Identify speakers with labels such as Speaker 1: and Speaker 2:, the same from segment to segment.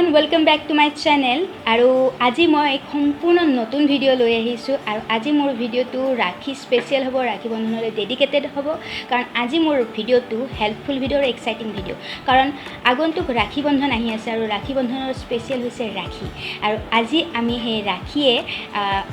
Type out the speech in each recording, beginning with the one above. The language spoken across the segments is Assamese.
Speaker 1: welcome back to my channel और आज मैं एक सम्पूर्ण नतुन भिडिओ लै आहिছোঁ और आज मोर भिडिओ राखी स्पेशल हम राखी बंधन डेडिकेटेड हम कारण आज मोर भिडिओ हेल्पफुल भिडिओ और एक्साइटिंग भिडिओ कारण आगंतुक राखी बंधन आहि आछे और राखी बंधन स्पेशल होइसे राखी और आज आमी हे राखिए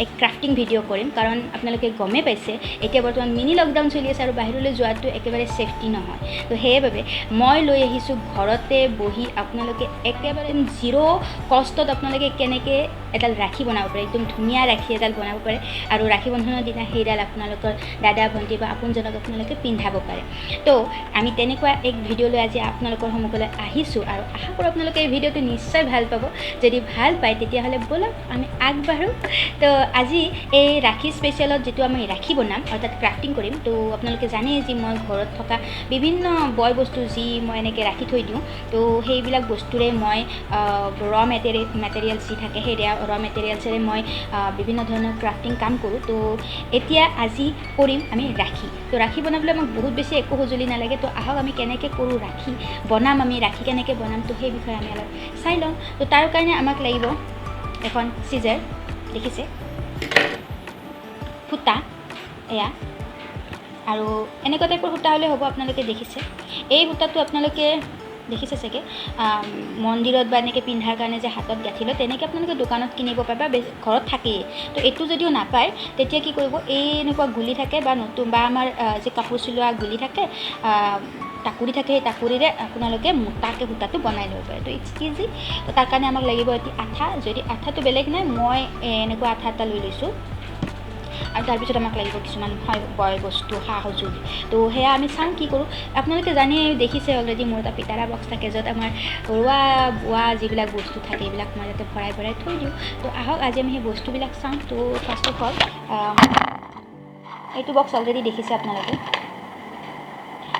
Speaker 1: एक क्राफ्टिंग भिडिओ करिम कारण आपनालोके गमे पाइसे एतिया बर्तमान मिनी लकडाउन चलि आछे और बाहिरলৈ যোৱাটো एकेबारे सेफ्टी নহয় तो সেইবাবে মই লৈ আহিছোঁ ঘৰতে বহি आपनालोके एकेबारे জিৰ' কষ্টত আপোনালোকে কেনেকৈ এডাল ৰাখি বনাব পাৰে একদম ধুনীয়া ৰাখি এডাল বনাব পাৰে আৰু ৰাখি বন্ধনৰ দিনা সেইডাল আপোনালোকৰ দাদা ভণ্টি বা আপোনজনক আপোনালোকে পিন্ধাব পাৰে তো আমি তেনেকুৱা এক ভিডিঅ' লৈ আজি আপোনালোকৰ সন্মুখলৈ আহিছোঁ আৰু আশা কৰোঁ আপোনালোকে এই ভিডিঅ'টো নিশ্চয় ভাল পাব যদি ভাল পায় তেতিয়াহ'লে বলক আমি আগবাঢ়ো তো আজি এই ৰাখি স্পেচিয়েলত যেটো আমি ৰাখি বনাম অৰ্থাৎ ক্ৰাফটিং কৰিম তো আপোনালোকে জানে যে মই ঘৰত থকা বিভিন্ন বয় বস্তু যি মই এনেকৈ ৰাখি থৈ দিওঁ তো সেইবিলাক বস্তুৰে মই ৰ মেটেৰিয়েলছ যি থাকে সেই ৰ মেটেৰিয়েলছেৰে মই বিভিন্ন ধৰণৰ ক্ৰাফটিং কাম কৰোঁ তো এতিয়া আজি কৰিম আমি ৰাখি তো ৰাখি বনাবলৈ আমাক বহুত বেছি একো সঁজুলি নালাগে তো আহক আমি কেনেকৈ কৰোঁ ৰাখি বনাম আমি ৰাখি কেনেকৈ বনাম তো সেই বিষয়ে আমি অলপ চাই লওঁ তো তাৰ কাৰণে আমাক লাগিব এখন চিজাৰ দেখিছে সূতা এয়া আৰু এনেকুৱা টাইপৰ সূতা হ'লে হ'ব আপোনালোকে দেখিছে এই সূতাটো আপোনালোকে দেখিছে চাগে মন্দিৰত বা এনেকৈ পিন্ধাৰ কাৰণে যে হাতত গাঁঠি লয় তেনেকৈ আপোনালোকে দোকানত কিনিব পাৰে বা ঘৰত থাকেই তো এইটো যদিও নাপায় তেতিয়া কি কৰিব এই এনেকুৱা গুলি থাকে বা নতুন বা আমাৰ যে কাপোৰ চিলোৱা গুলি থাকে টাকুৰি থাকে সেই টাকুৰিৰে আপোনালোকে মোটাকৈ সূতাটো বনাই ল'ব পাৰে তো ইটছ ইজি তো তাৰ কাৰণে আমাক লাগিব এটি আঠা যদি আঠাটো বেলেগ নাই মই এনেকুৱা আঠা এটা লৈ লৈছোঁ আৰু তাৰপিছত আমাক লাগিব কিছুমান বয় বস্তু সা সঁজুলি তো সেয়া আমি চাওঁ কি কৰোঁ আপোনালোকে জানি দেখিছে অলৰেডি মোৰ এটা পিটাৰা বক্স থাকে য'ত আমাৰ ঘৰুৱা বোৱা যিবিলাক বস্তু থাকে এইবিলাক মই যাতে ভৰাই ভৰাই থৈ দিওঁ তো আহক আজি আমি সেই বস্তুবিলাক চাওঁ তো ফাৰ্ষ্ট অফ অল এইটো বক্স অলৰেডি দেখিছে আপোনালোকে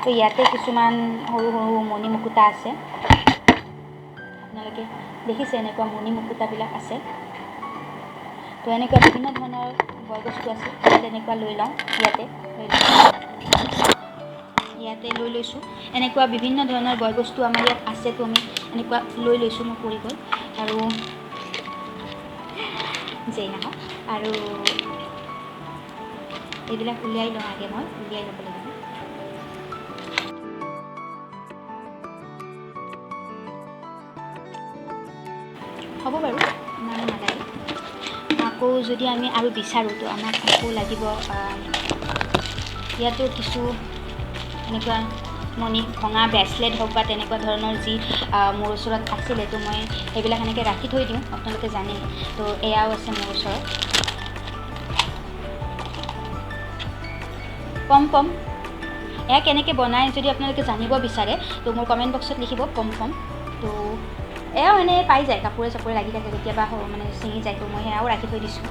Speaker 1: তো ইয়াতে কিছুমান সৰু সৰু মণি মুকুতা আছে আপোনালোকে দেখিছে এনেকুৱা মণি মুকুতাবিলাক আছে তো এনেকুৱা বিভিন্ন ধৰণৰ বয় বস্তু আছে তেনেকুৱা লৈ লওঁ ইয়াতে লৈ লৈছোঁ এনেকুৱা বিভিন্ন ধৰণৰ বয় বস্তু আমাৰ ইয়াত আছে তো আমি এনেকুৱা লৈ লৈছোঁ মই পৰি গ'ল আৰু যেই নহওক আৰু এইবিলাক উলিয়াই লওঁ আগে মই উলিয়াই ল'ব লাগিব হ'ব বাৰু ইমান নালাগে আকৌ যদি আমি আৰু বিচাৰোঁ তো আমাক আকৌ লাগিব ইয়াতো কিছু এনেকুৱা মণি ভঙা ব্ৰেচলেট হওক বা তেনেকুৱা ধৰণৰ যি মোৰ ওচৰত আছিলে তো মই সেইবিলাক এনেকৈ ৰাখি থৈ দিওঁ আপোনালোকে জানে তো এয়াও আছে মোৰ ওচৰত পম পম এয়া কেনেকৈ বনায় যদি আপোনালোকে জানিব বিচাৰে তো মোৰ কমেণ্ট বক্সত লিখিব পম পম তো এয়াও এনেই পাই যায় কাপোৰে চাপোৰে লাগি থাকে কেতিয়াবা মানে ছিঙি যায় তো মই সেয়াও ৰাখি থৈ দিছোঁ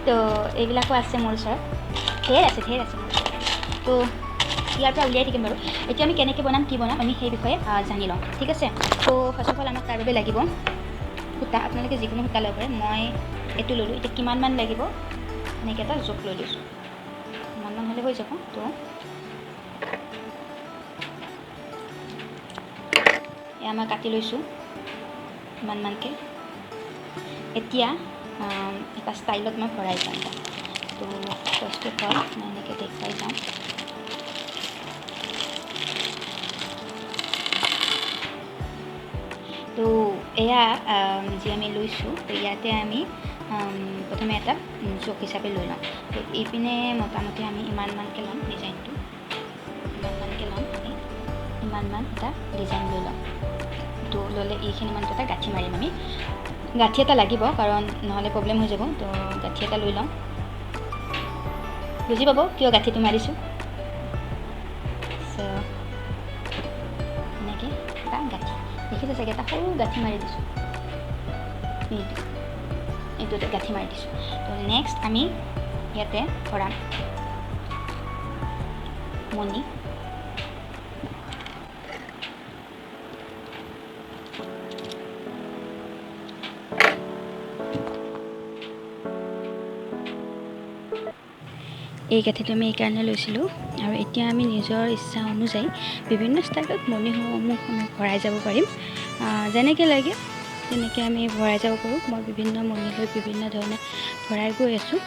Speaker 1: তো এইবিলাকো আছে মোৰ ওচৰত ঢেৰ আছে মোৰ ওচৰত তো ইয়াৰ পৰা উলিয়াই থাকিম বাৰু এতিয়া আমি কেনেকৈ বনাম কি বনাম আমি সেই বিষয়ে জানি লওঁ ঠিক আছে তো ফাৰ্ষ্ট অফ অল আমাক তাৰ বাবে লাগিব সূতা আপোনালোকে যিকোনো সূতা ল'ব পাৰে মই এইটো ল'লোঁ এতিয়া কিমানমান লাগিব এনেকৈ এটা জোখ লৈ লৈছোঁ কিমানমান হ'লে হৈ যাব তো এয়া মই কাটি লৈছোঁ ইমানমানকৈ এতিয়া এটা ষ্টাইলত মই ভৰাই যাম তো ফাৰ্ষ্ট অফ অল মই এনেকৈ দেখুৱাই যাওঁ তো এয়া যি আমি লৈছোঁ তো ইয়াতে আমি প্ৰথমে এটা জোখ হিচাপে লৈ লওঁ তো এইপিনে মোটামুটি আমি ইমানমানকৈ ল'ম ডিজাইনটো ইমানমানকৈ ল'ম আমি ইমানমান এটা ডিজাইন লৈ ল'ম তো ল'লে এইখিনিমান এটা গাঁঠি মাৰিম আমি গাঁঠি এটা লাগিব কাৰণ নহ'লে প্ৰব্লেম হৈ যাব তো গাঁঠি এটা লৈ লওঁ বুজি পাব কিয় গাঁঠিটো মাৰিছোঁ চ' এনেকৈ এটা গাঁঠি দেখিছে চাগে এটা সৰু গাঁঠি মাৰি দিছোঁ এইটোতে গাঁঠি মাৰি দিছোঁ তো নেক্সট আমি ইয়াতে ভৰাম মণি এই গাঁঠিটো আমি এইকাৰণে লৈছিলোঁ আৰু এতিয়া আমি নিজৰ ইচ্ছা অনুযায়ী বিভিন্ন ষ্টাইলত মণিসমূহ আমি ভৰাই যাব পাৰিম যেনেকৈ লাগে তেনেকৈ আমি ভৰাই যাব পাৰোঁ মই বিভিন্ন মণি লৈ বিভিন্ন ধৰণে ভৰাই গৈ আছোঁ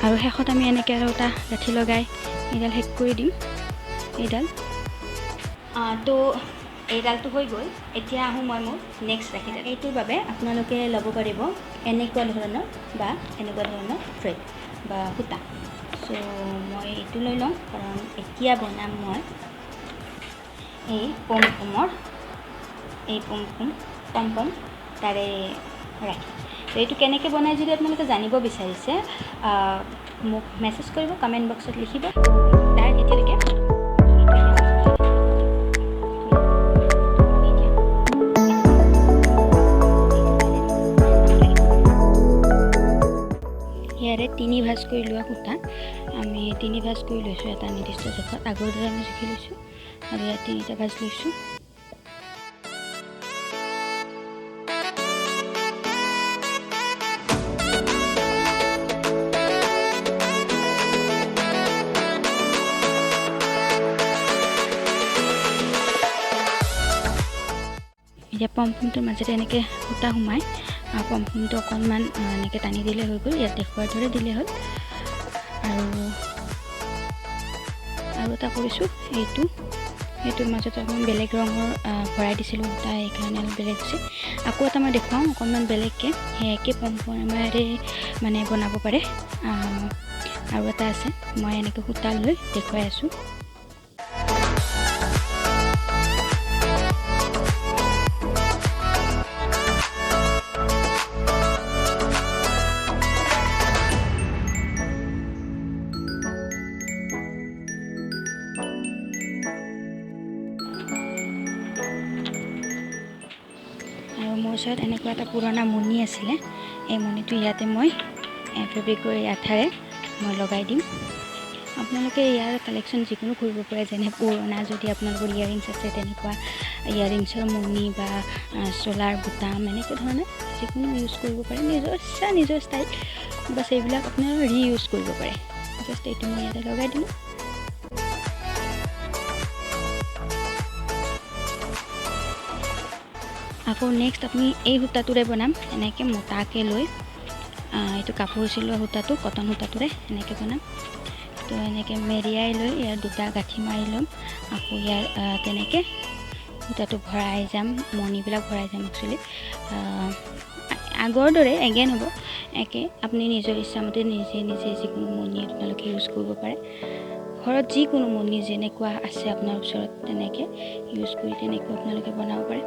Speaker 1: আৰু শেষত আমি এনেকৈ আৰু এটা গাঁঠি লগাই এইডাল শেষ কৰি দিম এইডাল তো এইডালটো হৈ গ'ল এতিয়া আহোঁ মই মোৰ নেক্সট ৰাখিডাল এইটোৰ বাবে আপোনালোকে ল'ব পাৰিব এনেকুৱা ধৰণৰ বা এনেকুৱা ধৰণৰ থ্ৰেড বা সূতা চ' মই এইটো লৈ লওঁ কাৰণ এতিয়া বনাম মই এই পম তাৰে ৰাখি তো এইটো কেনেকৈ বনাই যদি আপোনালোকে জানিব বিচাৰিছে মোক মেছেজ কৰিব কমেণ্ট বক্সত লিখিব তাৰ এতিয়ালৈকে ইয়াৰে 3 ভাঁজ কৰি লোৱা সূতা আমি 3 ভাঁজ কৰি লৈছোঁ এটা নিৰ্দিষ্ট জোখত আগৰ দৰে আমি জুখি লৈছোঁ আৰু ইয়াত 3টা ভাঁজ লৈছোঁ এতিয়া পমটোৰ মাজতে এনেকৈ সূতা সোমাই পমটো অকণমান এনেকৈ টানি দিলে হৈ গ'ল ইয়াত দেখুৱাৰ দৰে দিলে হ'ল আৰু এটা কৰিছোঁ এইটোৰ মাজত অকণমান বেলেগ ৰঙৰ ভৰাই দিছিলোঁ সূতা এইকাৰণে অলপ বেলেগ হৈছে আকৌ এটা মই দেখুৱাওঁ অকণমান বেলেগকৈ সেয়াকৈ পমেৰে মানে বনাব পাৰে আৰু এটা আছে মই এনেকৈ সূতা লৈ দেখুৱাই আছোঁ আৰু মোৰ ওচৰত এনেকুৱা এটা পুৰণা মণি আছিলে এই মণিটো ইয়াতে মই ফেব্ৰিকৰ আঠাৰে মই লগাই দিম আপোনালোকে ইয়াৰ কালেকশ্যন যিকোনো কৰিব পাৰে যেনে পুৰণা যদি আপোনালোকৰ ইয়াৰিংছ আছে তেনেকুৱা ইয়াৰিংছৰ মণি বা চোলাৰ বুটাম এনেকুৱা ধৰণে যিকোনো ইউজ কৰিব পাৰে নিজৰ ইচ্ছা নিজৰ ষ্টাইল বাছ এইবিলাক আপোনালোকে ৰিইউজ কৰিব পাৰে জাষ্ট এইটো মই ইয়াতে লগাই দিলোঁ আকৌ নেক্সট আপুনি এই সূতাটোৰে বনাম এনেকৈ মোটাকৈ লৈ এইটো কাপোৰ চিলোৱা সূতাটো কটন সূতাটোৰে এনেকৈ বনাম তো এনেকৈ মেৰিয়াই লৈ ইয়াৰ 2টা গাঁঠি মাৰি ল'ম আকৌ ইয়াৰ তেনেকৈ সূতাটো ভৰাই যাম মণিবিলাক ভৰাই যাম একচুৱেলি আগৰ দৰে এগেইন হ'ব একে আপুনি নিজৰ ইচ্ছামতে নিজে যিকোনো মণি আপোনালোকে ইউজ কৰিব পাৰে ঘৰত যিকোনো মণি যেনেকুৱা আছে আপোনাৰ ওচৰত তেনেকৈ ইউজ কৰি তেনেকৈ আপোনালোকে বনাব পাৰে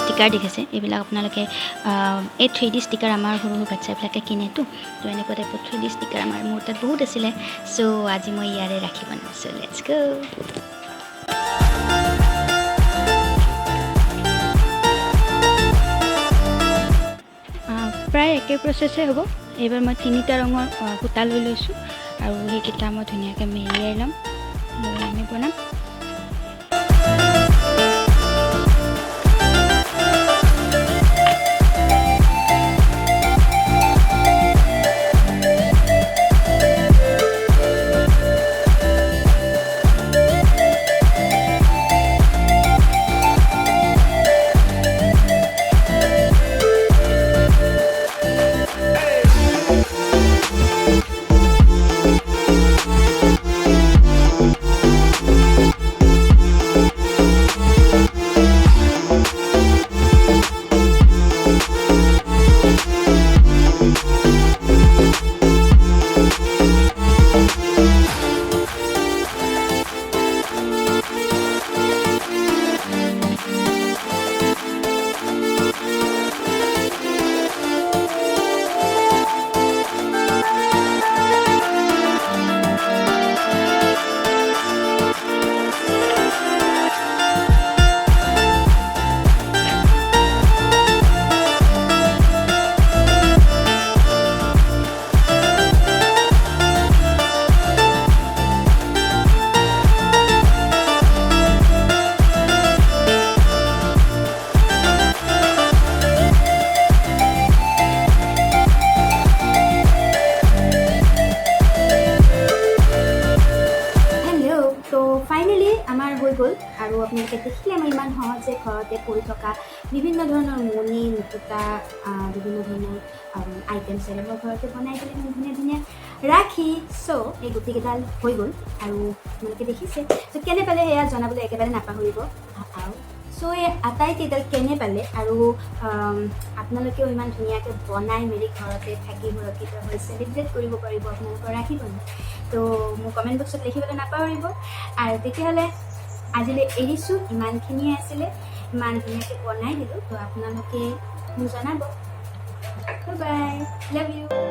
Speaker 1: ষ্টিকাৰ দেখিছে এইবিলাক আপোনালোকে এই 3D ষ্টিকাৰ আমাৰ সৰু সৰু বাচ্চাবিলাকে কিনেতো তো এনেকুৱা টাইপৰ 3D ষ্টিকাৰ মোৰ তাত বহুত আছিলে চ' আজি মই ইয়াৰে ৰাখি বনাম চ' লেটছ গো প্ৰায় একে প্ৰচেছে হ'ব এইবাৰ মই 3টা ৰঙৰ সূতা লৈ লৈছোঁ আৰু সেইকেইটা মই ধুনীয়াকৈ মেৰিয়াই ল'ম লৈ আমি বনাম আমাৰ হৈ গ'ল আৰু আপোনালোকে দেখিলে মই ইমান সহজে ঘৰতে কৰি থকা বিভিন্ন ধৰণৰ মণি মুকুতা বিভিন্ন ধৰণৰ আইটেমছ মই ঘৰতে বনাই পেলাই ইমান ধুনীয়া ধুনীয়া ৰাখি চ' এই গোটেইকেইডাল হৈ গ'ল আৰু আপোনালোকে দেখিছে চ' কেনে পালে সেয়া জনাবলৈ একেবাৰে নাপাহৰিব আৰু চ' এই আটাইকেইডাল কেনে পালে আৰু আপোনালোকেও ইমান ধুনীয়াকৈ বনাই মেলি ঘৰতে থাকি সুৰক্ষিত হৈ চেলিব্ৰেট কৰিব পাৰিব আপোনালোকৰ ৰাখি বনাই তো মোৰ কমেণ্ট বক্সত লিখিবলৈ নাপাহৰিব আৰু তেতিয়াহ'লে আজিলৈ এৰিছোঁ ইমানখিনিয়ে আছিলে ইমান ধুনীয়াকৈ বনাই দিলোঁ তো আপোনালোকে মোক জনাব বাই বাই লাভ ইউ